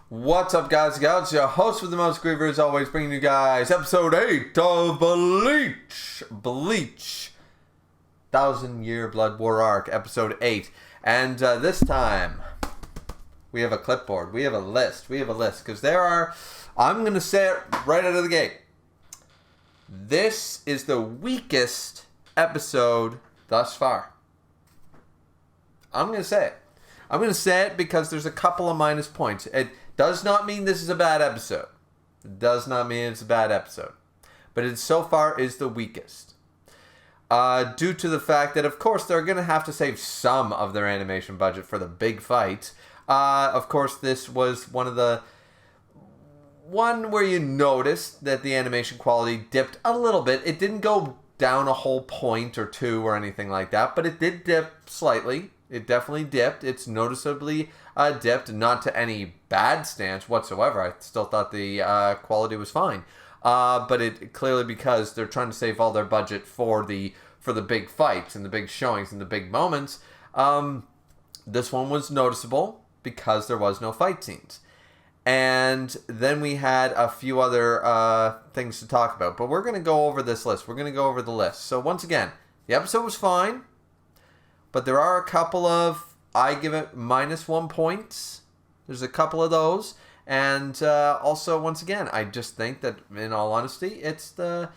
What's up, guys and gals? Your host with the most, Griever, is always bringing you guys episode 8 of BLEACH. BLEACH. 1,000-Year Blood War Arc, episode 8. And this time, we have a clipboard. We have a list. Because there are, I'm going to say it right out of the gate. This is the weakest episode thus far. I'm going to say it. I'm going to say it because there's a couple of minus points. It does not mean this is a bad episode. It does not mean it's a bad episode. But it so far is the weakest. Due to the fact that, of course, they're going to have to save some of their animation budget for the big fight. Of course, this was one where you noticed that the animation quality dipped a little bit. It didn't go down a whole point or two or anything like that, but it did dip slightly. It definitely dipped. It's noticeably dipped, not to any bad stance whatsoever. I still thought the quality was fine. But it clearly, because they're trying to save all their budget for the big fights and the big showings and the big moments, this one was noticeable because there was no fight scenes. And then we had a few other things to talk about. But we're going to go over this list. We're going to go over the list. So once again, the episode was fine. But there are a couple of, I give it -1 points. There's a couple of those. And also, once again, I just think that, in all honesty, it's the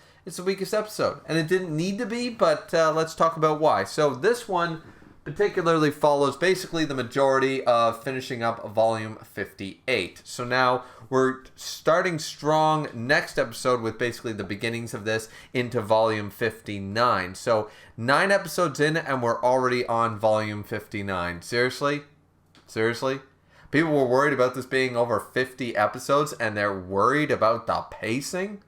weakest episode. And it didn't need to be, but let's talk about why. So this one particularly follows basically the majority of finishing up volume 58. So now we're starting strong next episode with basically the beginnings of this into volume 59. So 9 episodes in and we're already on volume 59. Seriously? People were worried about this being over 50 episodes and they're worried about the pacing?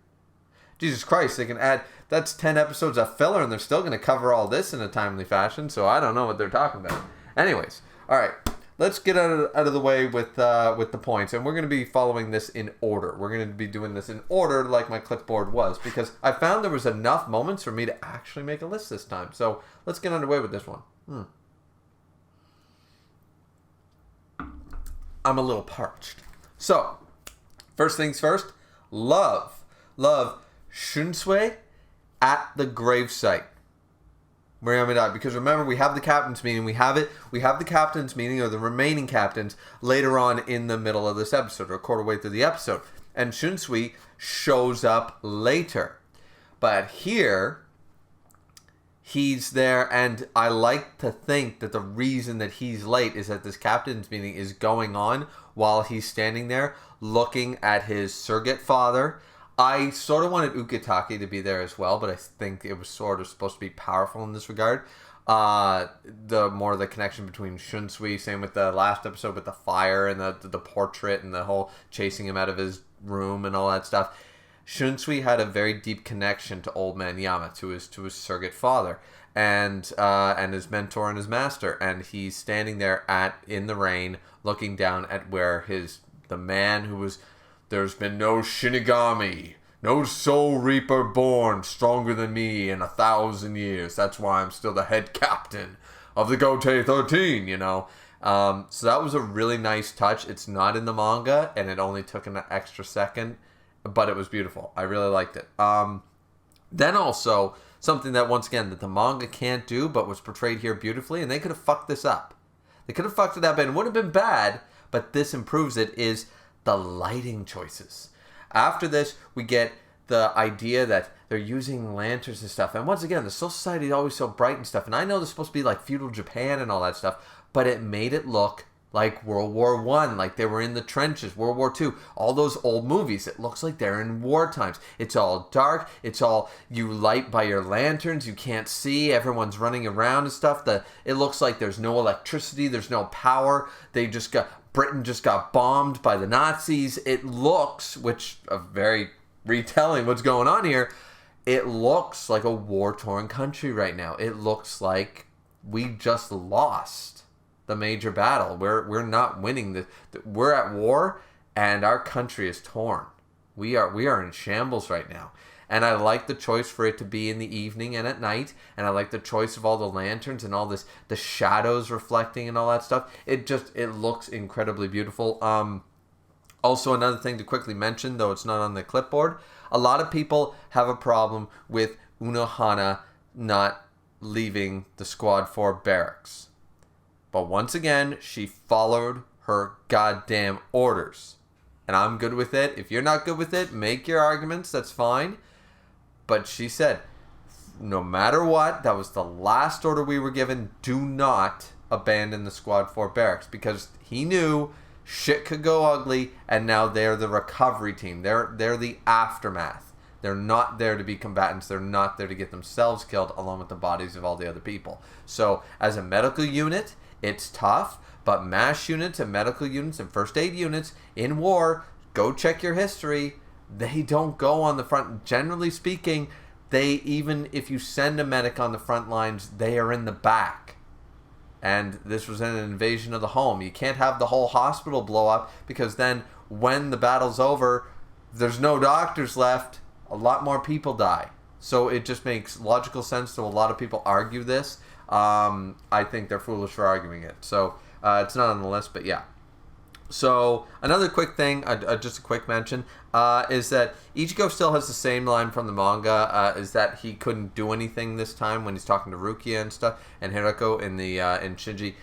Jesus Christ, they can add, that's 10 episodes of filler and they're still going to cover all this in a timely fashion, so I don't know what they're talking about. Anyways, alright, let's get out of the way with the points, and we're going to be following this in order. We're going to be doing this in order like my clipboard was, because I found there was enough moments for me to actually make a list this time. So let's get underway with this one. I'm a little parched. So, first things first, love Shunsui at the gravesite. Because remember, we have the captain's meeting. We have the captain's meeting, or the remaining captains, later on in the middle of this episode, or a quarter way through the episode. And Shunsui shows up later. But here, he's there, and I like to think that the reason that he's late is that this captain's meeting is going on while he's standing there looking at his surrogate father. I sort of wanted Ukitake to be there as well, but I think it was sort of supposed to be powerful in this regard. The connection between Shunsui, same with the last episode with the fire and the portrait and the whole chasing him out of his room and all that stuff. Shunsui had a very deep connection to Old Man Yama, to his surrogate father, and his mentor and his master. And he's standing there in the rain, looking down at where the man who was. There's been no Shinigami, no Soul Reaper born stronger than me in 1,000 years. That's why I'm still the head captain of the Gotei 13, you know. So that was a really nice touch. It's not in the manga, and it only took an extra second, but it was beautiful. I really liked it. Then also, something that, once again, that the manga can't do, but was portrayed here beautifully, and they could have fucked this up. They could have fucked it up, and it would have been bad, but this improves it, is the lighting choices. After this, we get the idea that they're using lanterns and stuff. And once again, the Soul Society is always so bright and stuff. And I know they're supposed to be like feudal Japan and all that stuff, but it made it look like World War I, like they were in the trenches, World War II, all those old movies. It looks like they're in war times. It's all dark. It's all, you light by your lanterns. You can't see. Everyone's running around and stuff. It looks like there's no electricity. There's no power. Britain just got bombed by the Nazis. It looks, which a very retelling what's going on here, it looks like a war-torn country right now. It looks like we just lost the major battle. We're not winning. We're at war, and our country is torn. We are in shambles right now. And I like the choice for it to be in the evening and at night. And I like the choice of all the lanterns and all this, the shadows reflecting and all that stuff. It looks incredibly beautiful. Also, another thing to quickly mention, though it's not on the clipboard, a lot of people have a problem with Unohana not leaving the Squad 4 barracks. But once again, she followed her goddamn orders. And I'm good with it. If you're not good with it, make your arguments, that's fine. But she said, no matter what, that was the last order we were given, do not abandon the Squad 4 barracks. Because he knew shit could go ugly, and now they're the recovery team. They're the aftermath. They're not there to be combatants. They're not there to get themselves killed along with the bodies of all the other people. So as a medical unit, it's tough, but MASH units and medical units and first aid units in war, go check your history. They don't go on the front. Generally speaking, even if you send a medic on the front lines, they are in the back. And this was an invasion of the home. You can't have the whole hospital blow up, because then when the battle's over, there's no doctors left. A lot more people die. So it just makes logical sense to a lot of people argue this. I think they're foolish for arguing it. So it's not on the list, but yeah. So another quick thing, just a quick mention, is that Ichigo still has the same line from the manga, is that he couldn't do anything this time when he's talking to Rukia and stuff, and Hirako in Shinji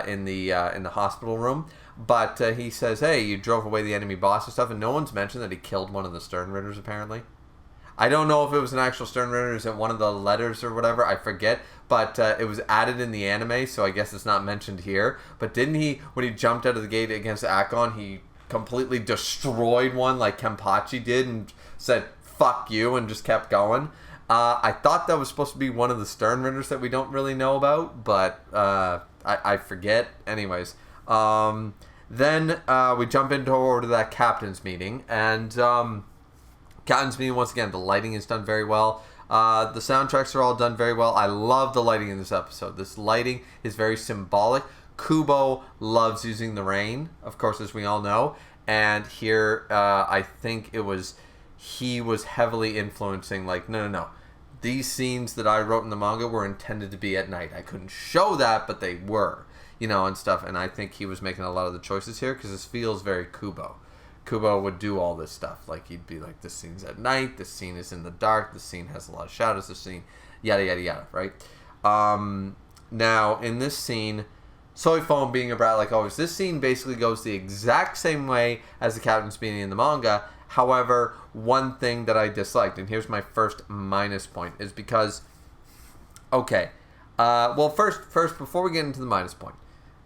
in the hospital room. But he says, hey, you drove away the enemy boss and stuff, and no one's mentioned that he killed one of the Sternritters, apparently. I don't know if it was an actual Sternritter, is it one of the letters or whatever, I forget, but it was added in the anime, so I guess it's not mentioned here. But didn't he, when he jumped out of the gate against Akon, he completely destroyed one like Kenpachi did and said, fuck you, and just kept going? I thought that was supposed to be one of the Sternritters that we don't really know about, but I forget. Anyways, then we jump into that captain's meeting, and captain's meeting, once again, the lighting is done very well. The soundtracks are all done very well. I love the lighting in this episode. This lighting is very symbolic. Kubo loves using the rain, of course, as we all know. And here, I think he was heavily influencing, like, no. These scenes that I wrote in the manga were intended to be at night. I couldn't show that, but they were, and stuff. And I think he was making a lot of the choices here, because this feels very Kubo. Kubo would do all this stuff. Like, he'd be like, this scene's at night, this scene is in the dark, this scene has a lot of shadows, this scene, yada, yada, yada, right? Now, in this scene, Soifon being a brat like always, this scene basically goes the exact same way as the captain's meeting in the manga. However, one thing that I disliked, and here's my first minus point, is because, okay, well, first, before we get into the minus point,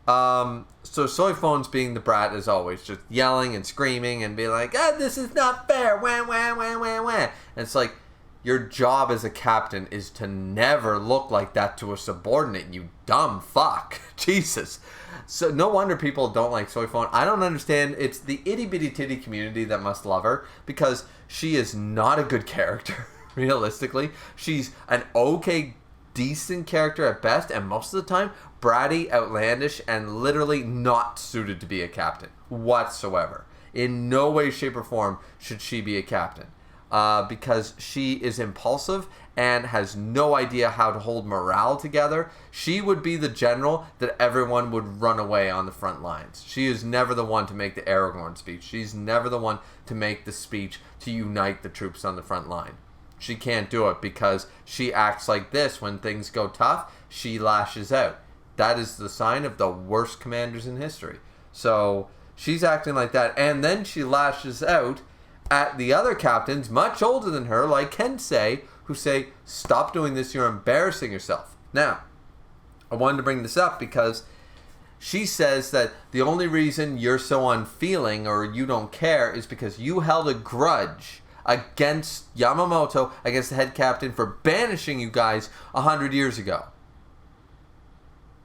so Soifon's being the brat as always, just yelling and screaming and being like, this is not fair, wah, wah, wah, wah, wah. And it's like, your job as a captain is to never look like that to a subordinate, you dumb fuck. Jesus. So no wonder people don't like Soifon. I don't understand. It's the itty bitty titty community that must love her, because she is not a good character, realistically. She's an okay, decent character at best, and most of the time bratty, outlandish, and literally not suited to be a captain whatsoever. In no way, shape, or form should she be a captain, because she is impulsive and has no idea how to hold morale together. She would be the general that everyone would run away on the front lines. She is never the one to make the Aragorn speech. She's never the one to make the speech to unite the troops on the front line. She can't do it, because she acts like this when things go tough. She lashes out. That is the sign of the worst commanders in history. So she's acting like that, and then she lashes out at the other captains much older than her, like Kensei, who say, stop doing this, you're embarrassing yourself. Now, I wanted to bring this up because she says that the only reason you're so unfeeling or you don't care is because you held a grudge against Yamamoto, against the head captain, for banishing you guys 100 years ago.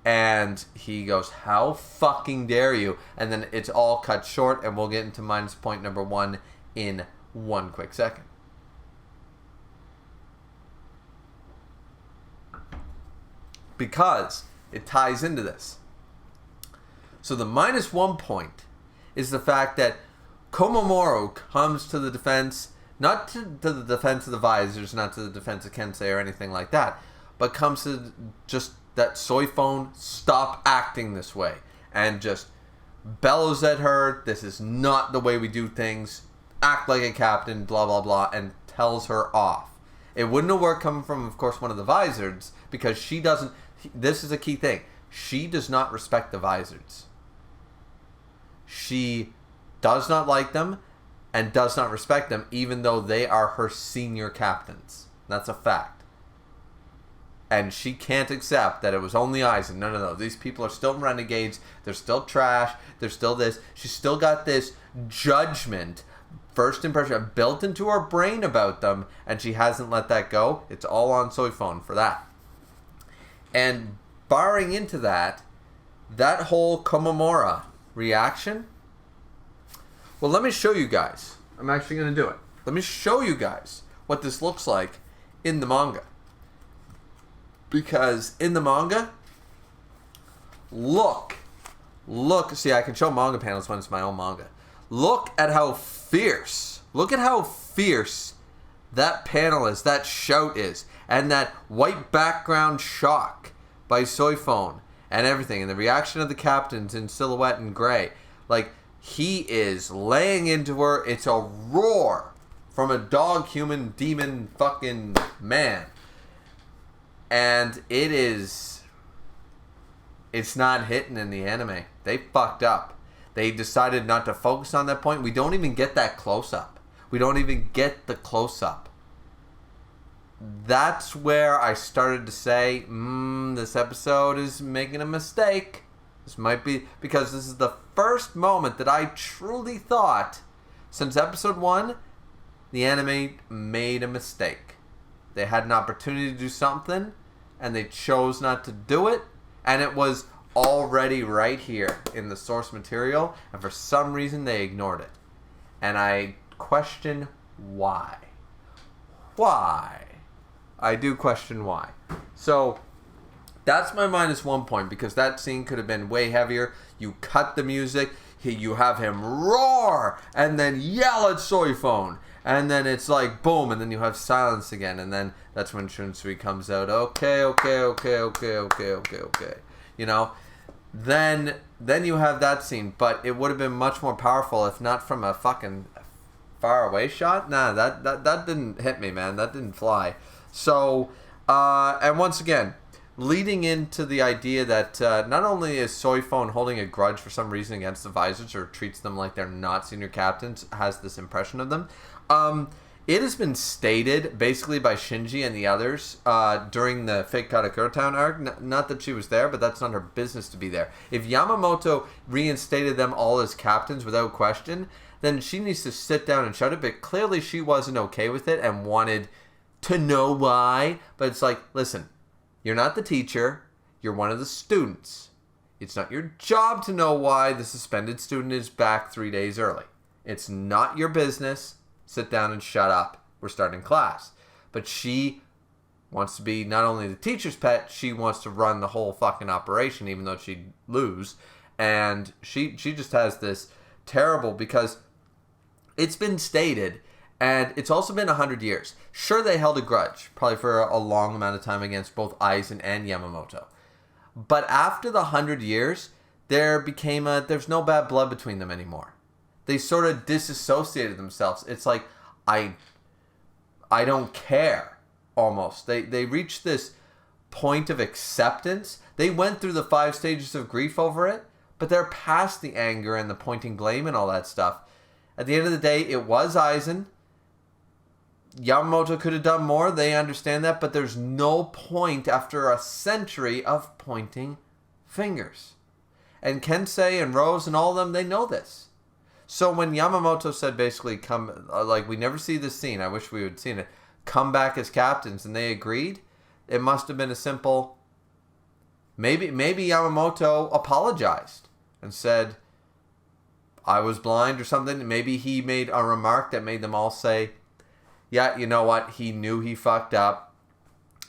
And he goes, how fucking dare you? And then it's all cut short, and we'll get into minus point number 1 in one quick second. Because it ties into this. So the minus 1 point is the fact that Komomoro comes to the defense, not to the defense of the visors, not to the defense of Kensei or anything like that, but comes to just that Soifon, stop acting this way, and just bellows at her, this is not the way we do things, act like a captain, blah, blah, blah, and tells her off. It wouldn't have worked coming from, of course, one of the Vizards, because she doesn't, this is a key thing, she does not respect the Vizards. She does not like them and does not respect them, even though they are her senior captains. That's a fact. And she can't accept that it was only Eisen. No. These people are still renegades. They're still trash. They're still this. She's still got this judgment, first impression, built into her brain about them, and she hasn't let that go. It's all on Soifon for that. And barring into that whole Komamura reaction, well, let me show you guys. I'm actually going to do it. Let me show you guys what this looks like in the manga. Because in the manga, look, see, I can show manga panels when it's my own manga. Look at how fierce that panel is, that shout is, and that white background shock by Soifon and everything, and the reaction of the captains in silhouette and gray. Like, he is laying into her. It's a roar from a dog, human, demon, fucking man. And it's not hitting in the anime. They fucked up. They decided not to focus on that point. We don't even get that close-up. We don't even get the close-up. That's where I started to say, this episode is making a mistake. This might be, because this is the first moment that I truly thought, since episode 1, the anime made a mistake. They had an opportunity to do something, and they chose not to do it, and it was already right here in the source material, and for some reason they ignored it. And I question why. Why? I do question why. So, that's my -1 point, because that scene could have been way heavier. You cut the music, you have him roar, and then yell at Soifon. And then it's like, boom, and then you have silence again. And then that's when Shunsui comes out, okay. You know? Then you have that scene. But it would have been much more powerful if not from a fucking far away shot. Nah, that didn't hit me, man. That didn't fly. So, and once again, leading into the idea that not only is Soifon holding a grudge for some reason against the Vizards, or treats them like they're not senior captains, has this impression of them. It has been stated, basically by Shinji and the others, during the fake Karakura Town arc, not that she was there, but that's not her business to be there. If Yamamoto reinstated them all as captains without question, then she needs to sit down and shut it, but clearly she wasn't okay with it and wanted to know why. But it's like, listen, you're not the teacher, you're one of the students. It's not your job to know why the suspended student is back 3 days early. It's not your business. Sit down and shut up. We're starting class. But she wants to be not only the teacher's pet, she wants to run the whole fucking operation, even though she'd lose. And she just has this terrible, because it's been stated, and it's also been 100 years. Sure, they held a grudge, probably for a long amount of time, against both Aizen and Yamamoto. But after the 100 years, there's no bad blood between them anymore. They sort of disassociated themselves. It's like, I don't care, almost. They reached this point of acceptance. They went through the 5 stages of grief over it, but they're past the anger and the pointing blame and all that stuff. At the end of the day, it was Aizen. Yamamoto could have done more, they understand that, but there's no point after a century of pointing fingers. And Kensei and Rose and all of them, they know this. So when Yamamoto said basically, we never see this scene, I wish we had seen it, come back as captains, and they agreed, it must have been a simple, maybe Yamamoto apologized and said, I was blind or something. Maybe he made a remark that made them all say, yeah, you know what, he knew he fucked up,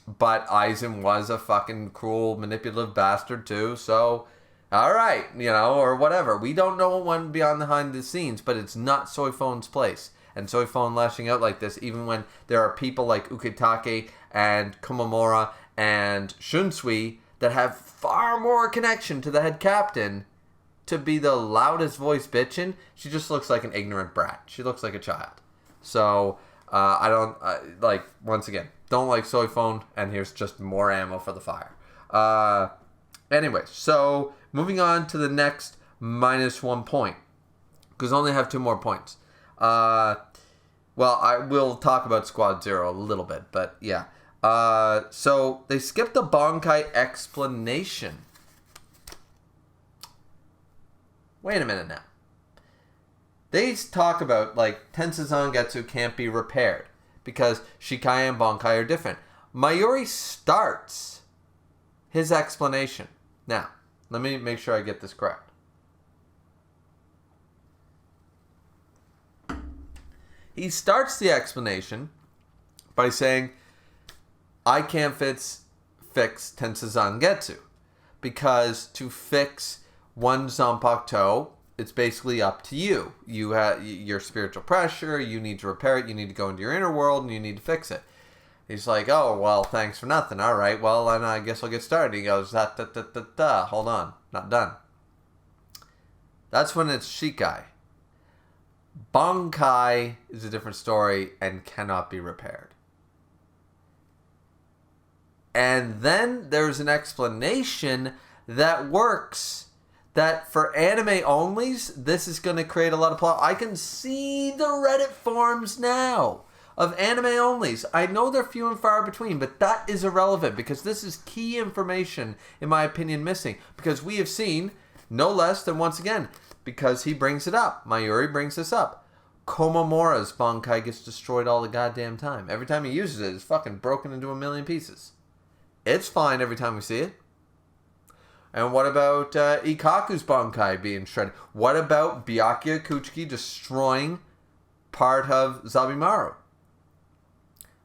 but Aizen was a fucking cruel, manipulative bastard too, so, alright, or whatever. We don't know what went behind the scenes, but it's not Soifon's place. And Soifon lashing out like this, even when there are people like Ukitake and Komamura and Shunsui that have far more connection to the head captain, to be the loudest voice bitching. She just looks like an ignorant brat. She looks like a child. So, I don't, once again, don't like Soy Phone, and here's just more ammo for the fire. Anyway, so moving on to the next -1 point, because I only have 2 more points. Well, I will talk about Squad Zero a little bit, but yeah. So they skipped the Bankai explanation. Wait a minute now. They talk about, like, Tensa Zangetsu can't be repaired because Shikai and Bankai are different. Mayuri starts his explanation. Now, let me make sure I get this correct. He starts the explanation by saying, I can't fix Tensa Zangetsu because to fix one Zanpakuto, it's basically up to you. You have your spiritual pressure, you need to repair it, you need to go into your inner world, and you need to fix it. He's like, oh, well, thanks for nothing. All right, well, then I guess I'll get started. He goes, hold on, not done. That's when it's Shikai. Bankai is a different story and cannot be repaired. And then there's an explanation that works. That for anime onlys, this is going to create a lot of plot. I can see the Reddit forums now of anime onlys. I know they're few and far between, but that is irrelevant because this is key information, in my opinion, missing. Because we have seen, no less than once again, because he brings it up. Mayuri brings this up. Komamura's Bankai gets destroyed all the goddamn time. Every time he uses it, it's fucking broken into a million pieces. It's fine every time we see it. And what about Ikkaku's Bankai being shredded? What about Byakuya Kuchiki destroying part of Zabimaru?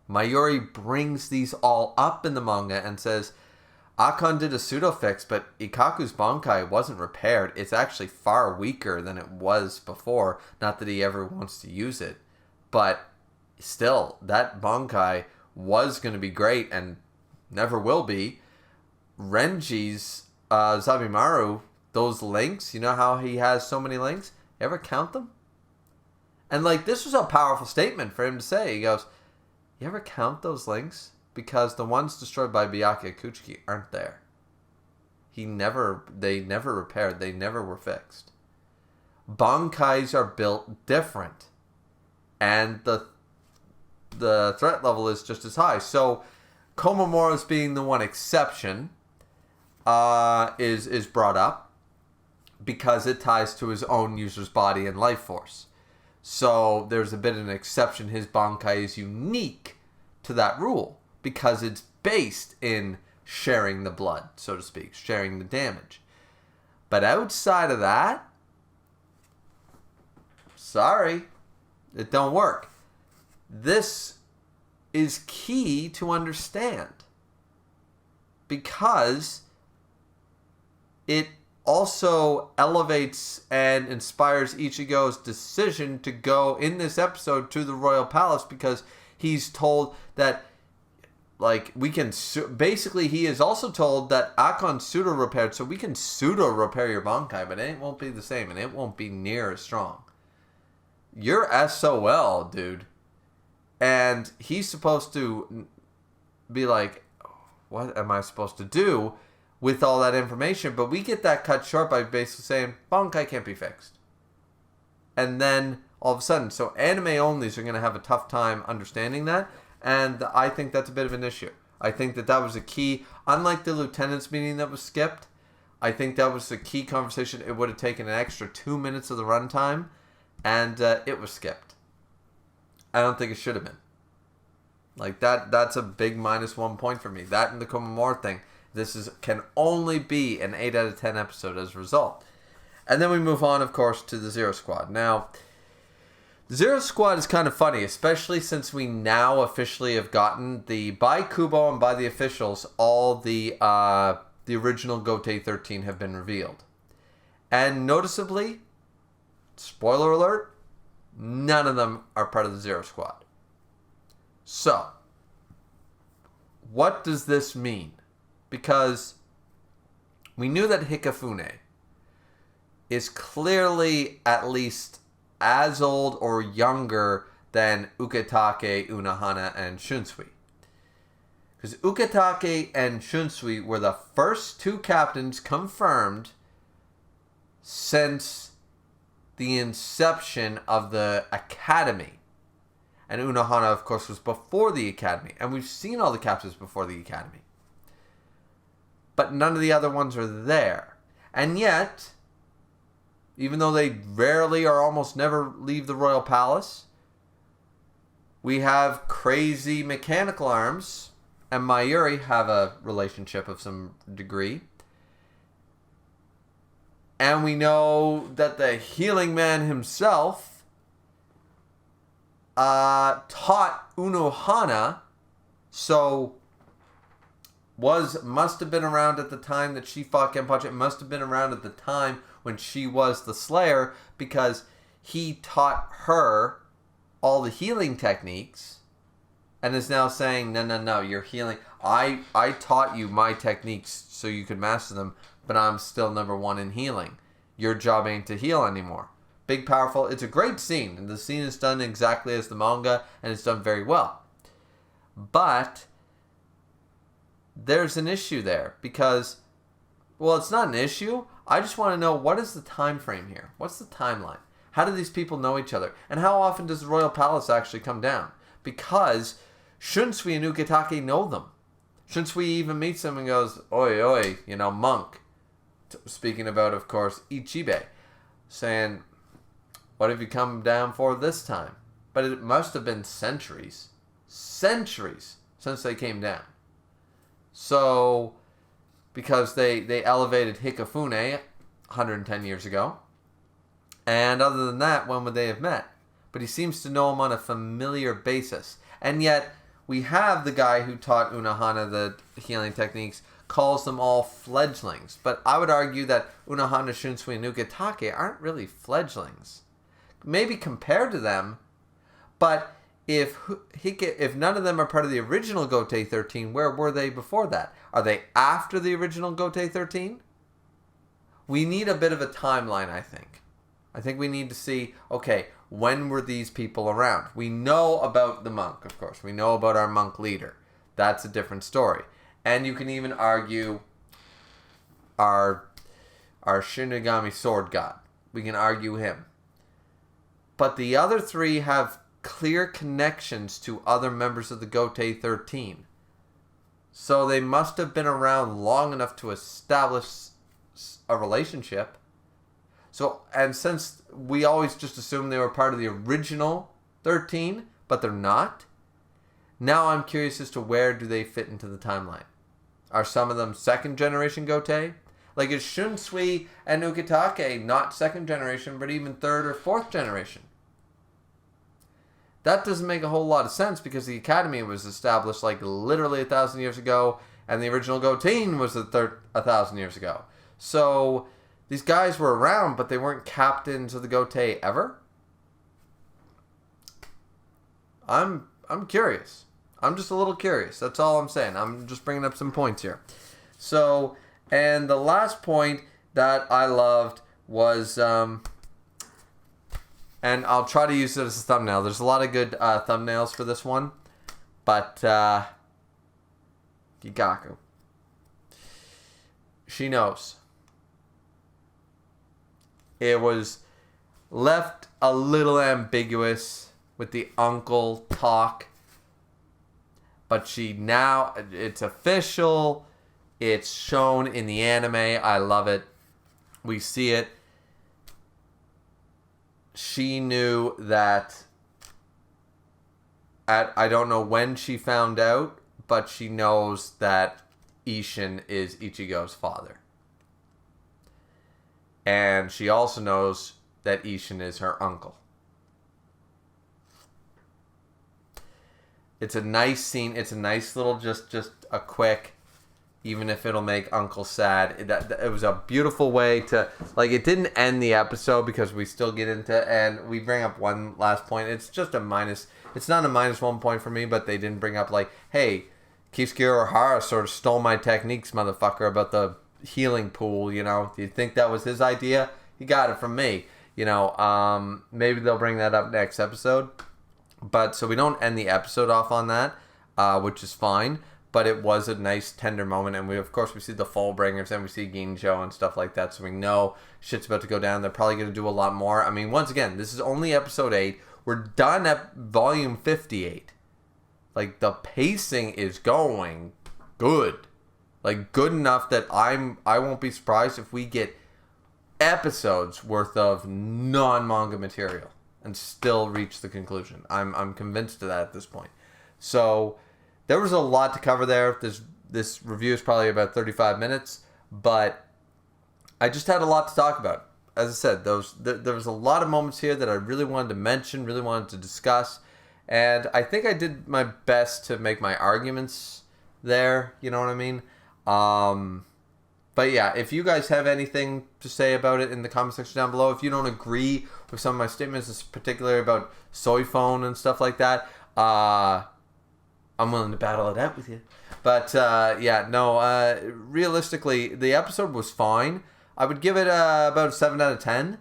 Mayuri brings these all up in the manga and says, Akon did a pseudo fix, but Ikkaku's Bankai wasn't repaired. It's actually far weaker than it was before. Not that he ever wants to use it. But still, that Bankai was going to be great and never will be. Renji's Zabimaru, those links, you know how he has so many links? You ever count them? And like, this was a powerful statement for him to say. He goes, you ever count those links? Because the ones destroyed by Byakuya Kuchiki aren't there. They never repaired, they never were fixed. Bankais are built different. And the threat level is just as high. So Komamura's being the one exception is brought up because it ties to his own user's body and life force. So there's a bit of an exception. His Bankai is unique to that rule because it's based in sharing the blood, so to speak, sharing the damage. But outside of that, sorry, it don't work. This is key to understand because it also elevates and inspires Ichigo's decision to go in this episode to the Royal Palace because he's told that, like, we can basically he is also told that Akon pseudo repaired, so we can pseudo repair your Bankai, but it won't be the same and it won't be near as strong. You're SOL, dude. And he's supposed to be like, what am I supposed to do with all that information? But we get that cut short by basically saying, Bankai can't be fixed. And then, all of a sudden, so anime onlys are going to have a tough time understanding that. And I think that's a bit of an issue. I think that was a key, unlike the lieutenant's meeting that was skipped, I think that was a key conversation. It would have taken an extra 2 minutes of the runtime, and it was skipped. I don't think it should have been. Like, that's a big -1 point for me. That and the Komamura thing. This can only be an 8 out of 10 episode as a result. And then we move on, of course, to the Zero Squad. Now, the Zero Squad is kind of funny, especially since we now officially have gotten by Kubo and by the officials, all the original Gotei 13 have been revealed. And noticeably, spoiler alert, none of them are part of the Zero Squad. So, what does this mean? Because we knew that Hikafune is clearly at least as old or younger than Ukitake, Unohana, and Shunsui. Because Ukitake and Shunsui were the first two captains confirmed since the inception of the academy. And Unohana, of course, was before the academy. And we've seen all the captains before the academy. But none of the other ones are there. And yet, even though they rarely or almost never leave the royal palace, we have crazy mechanical arms, and Mayuri have a relationship of some degree. And we know that the healing man himself taught Unohana, so must have been around at the time that she fought Kenpachi. It must have been around at the time when she was the Slayer, because he taught her all the healing techniques and is now saying, no, you're healing. I taught you my techniques so you could master them, but I'm still number one in healing. Your job ain't to heal anymore. Big, powerful. It's a great scene, and the scene is done exactly as the manga, and it's done very well. But there's an issue there, because, well, it's not an issue. I just want to know, what is the time frame here? What's the timeline? How do these people know each other? And how often does the royal palace actually come down? Because Shunsui and Ukitake know them. Shunsui even meets them and goes, oi, oi, monk. Speaking about, of course, Ichibe. Saying, what have you come down for this time? But it must have been centuries since they came down. So, because they elevated Hikafune 110 years ago. And other than that, when would they have met? But he seems to know him on a familiar basis. And yet, we have the guy who taught Unohana the healing techniques, calls them all fledglings. But I would argue that Unohana, Shunsui, and Ukitake aren't really fledglings. Maybe compared to them, but if none of them are part of the original Gotei 13, where were they before that? Are they after the original Gotei 13? We need a bit of a timeline, I think. I think we need to see, okay, when were these people around? We know about the monk, of course. We know about our monk leader. That's a different story. And you can even argue our Shinigami sword god. We can argue him. But the other three have clear connections to other members of the Gotei 13. So they must have been around long enough to establish a relationship. So, and since we always just assume they were part of the original 13, but they're not, now I'm curious as to where do they fit into the timeline. Are some of them second generation Gotei? Like, is Shunsui and Ukitake not second generation, but even third or fourth generation? That doesn't make a whole lot of sense, because the academy was established like literally 1,000 years ago, and the original Goten was 1,000 years ago. So these guys were around, but they weren't captains of the Gotei ever? I'm curious. I'm just a little curious. That's all I'm saying. I'm just bringing up some points here. So, and the last point that I loved was, and I'll try to use it as a thumbnail. There's a lot of good thumbnails for this one, but Gigaku. She knows. It was left a little ambiguous with the uncle talk, but it's official. It's shown in the anime. I love it. We see it. She knew that I don't know when she found out, but she knows that Ishin is Ichigo's father. And she also knows that Ishin is her uncle. It's a nice scene. It's a nice little, just a quick, even if it'll make Uncle sad. It was a beautiful way to, like, it didn't end the episode because we still get into, and we bring up one last point. It's just a minus, it's not a -1 point for me, but they didn't bring up, like, hey, Kisuke Ohara sort of stole my techniques, motherfucker, about the healing pool, Do you think that was his idea? he got it from me. Maybe they'll bring that up next episode. But so we don't end the episode off on that, which is fine. But it was a nice, tender moment. And we see the Fullbringers and we see Ginjo and stuff like that. So we know shit's about to go down. They're probably going to do a lot more. I mean, once again, this is only episode 8. We're done at volume 58. Like, the pacing is going good. Like, good enough that I won't be surprised if we get episodes worth of non-manga material and still reach the conclusion. I'm convinced of that at this point. So there was a lot to cover there. This review is probably about 35 minutes, but I just had a lot to talk about. As I said, there was a lot of moments here that I really wanted to mention, really wanted to discuss, and I think I did my best to make my arguments there. You know what I mean? But yeah, if you guys have anything to say about it in the comment section down below, if you don't agree with some of my statements, particularly about soy phone and stuff like that, I'm willing to battle it out with you. But realistically, the episode was fine. I would give it about a 7 out of 10,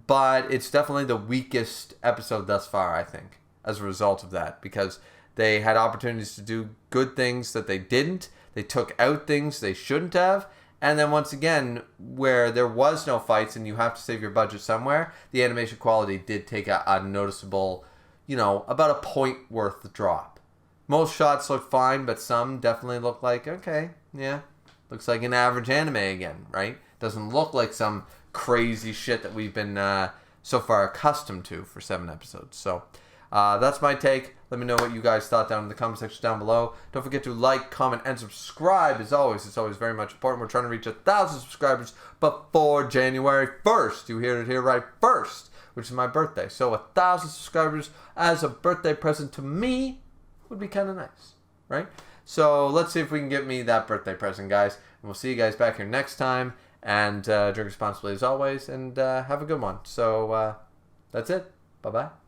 but it's definitely the weakest episode thus far, I think, as a result of that, because they had opportunities to do good things that they didn't. They took out things they shouldn't have. And then once again, where there was no fights and you have to save your budget somewhere, the animation quality did take a noticeable, about a point worth drop. Most shots look fine, but some definitely look like, okay, yeah, looks like an average anime again, right? Doesn't look like some crazy shit that we've been so far accustomed to for 7 episodes. So that's my take. Let me know what you guys thought down in the comment section down below. Don't forget to like, comment, and subscribe. As always, it's always very much important. We're trying to reach 1,000 subscribers before January 1st. You heard it here right first, which is my birthday. So 1,000 subscribers as a birthday present to me would be kind of nice, right? So let's see if we can get me that birthday present, guys. And we'll see you guys back here next time. And drink responsibly as always. And have a good one. So that's it. Bye-bye.